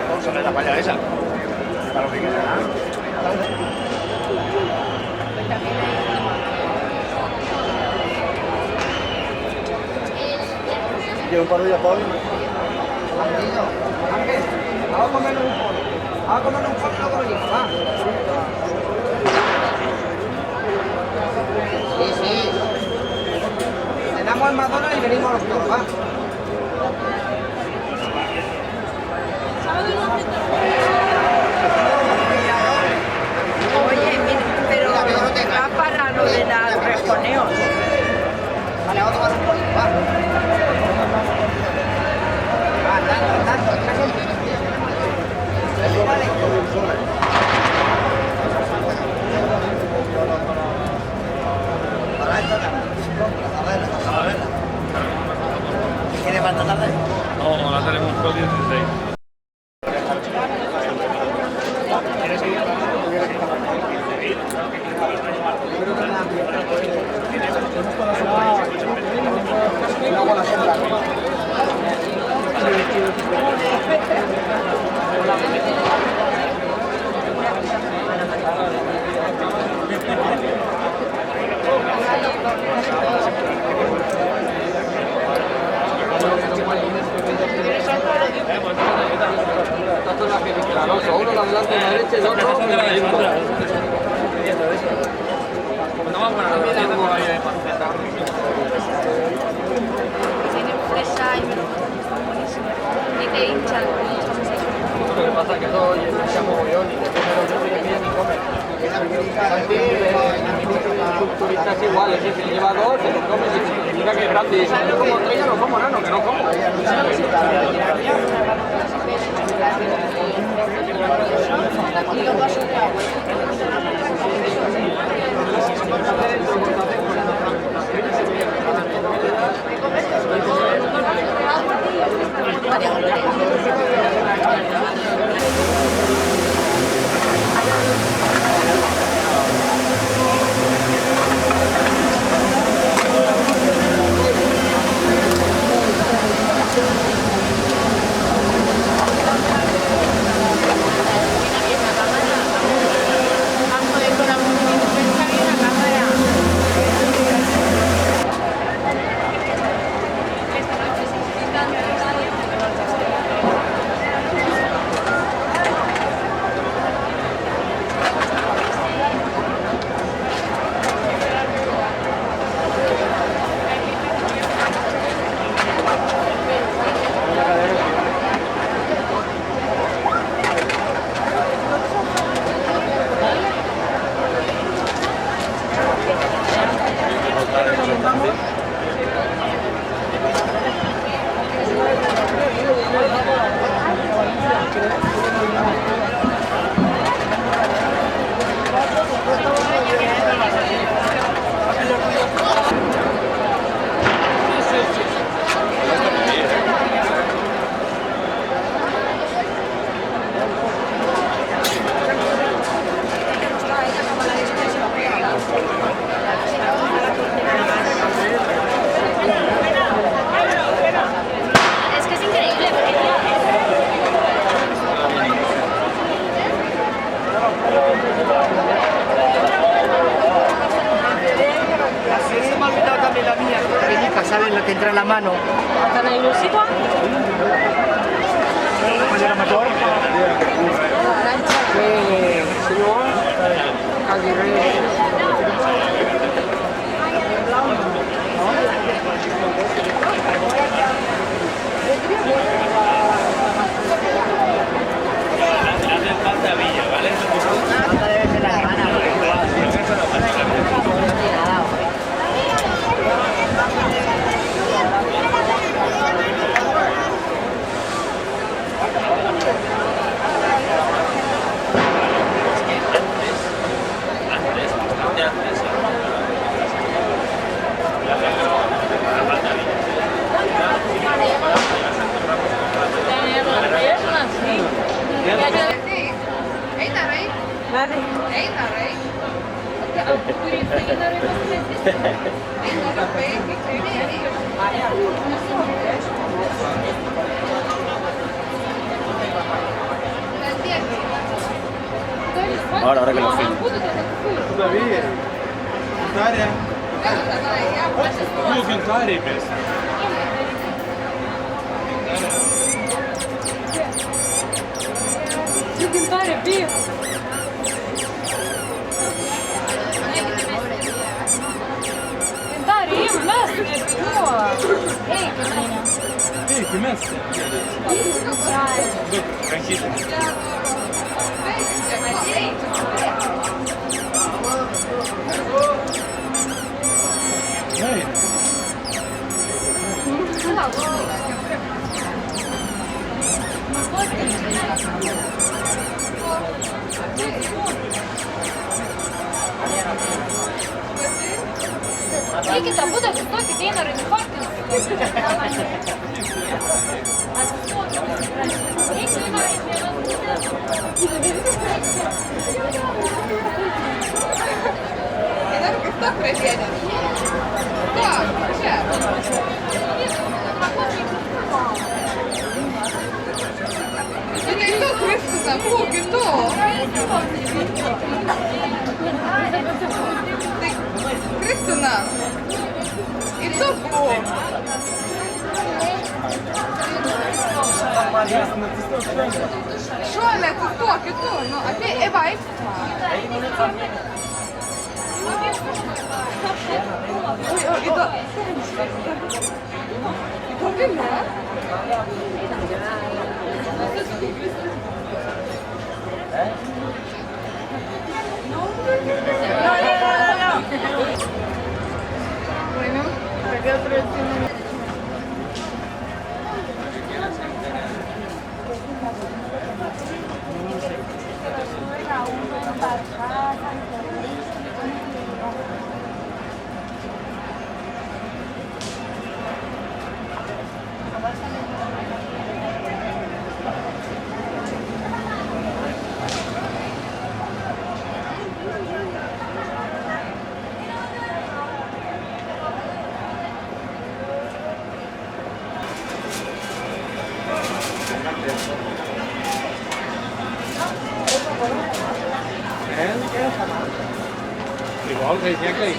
Vamos a ver la palla esa. Para lo que queda. Quiero un par de días, Pablo. Vamos a comernos un pollo. Vamos a comernos un pollo y luego venimos, va. Sí, sí. Cenamos en McDonald's y venimos los toros, va. Oye, pero va para lo de los rejoneos. Vale, vamos a tomar un pollo, va. Va, tanto. ¿Quieres para esta tarde? No, la tenemos por 16. Uno a la delante, a la derecha y el otro a la izquierda. No vamos a ver la tengo ahí de panceta. Tienen fresa y melocotones, están buenísimos. Y te hinchan con mucha fresa. Lo que pasa es que eso ya mogollón y después de los que piden ni comen. Santi, el turista es igual, es decir, lleva dos, se los come y mira que es grande. Y si no como tres, ya no como, nano, que no como. Y los vasos de agua. Es que es increíble, Así se me ha olvidado también la mía. Pequeñica, ¿sabes? La que entra en la mano. ¿Están ahí un sitio? ¿Cuál era mejor? Ahora que lo filmo. Cantare, via! Cantare, io messo nel tuo! Ehi, Carolina! Ehi, che messa? Dai! Tranquillo. Ehi, Никита, буду стойки, ты на Claro que está creciendo. Claro, это и то Христос, Бог, и то. Христос, и то Бог. Що не це то, і то, ну, а ти Евай. Ой, ой, і то. І то ти не? Bueno, acá otro destino. igual que decía que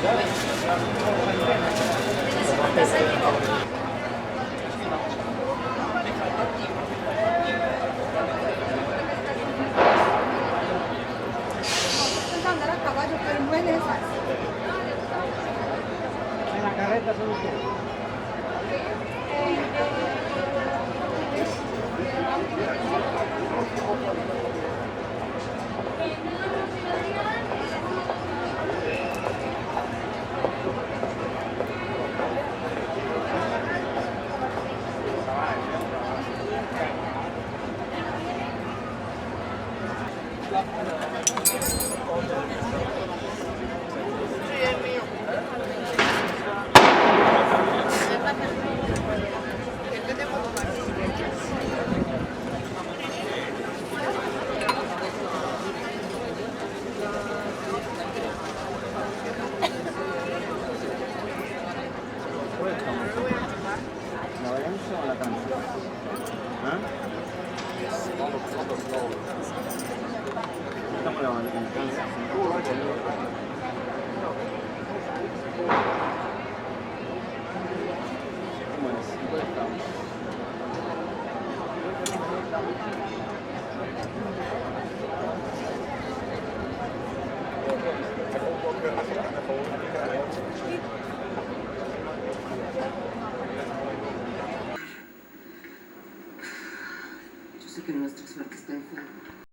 Andar a caballo, pero no en esas. En la carreta solo usted. Yo sé que nuestra suerte está en juego.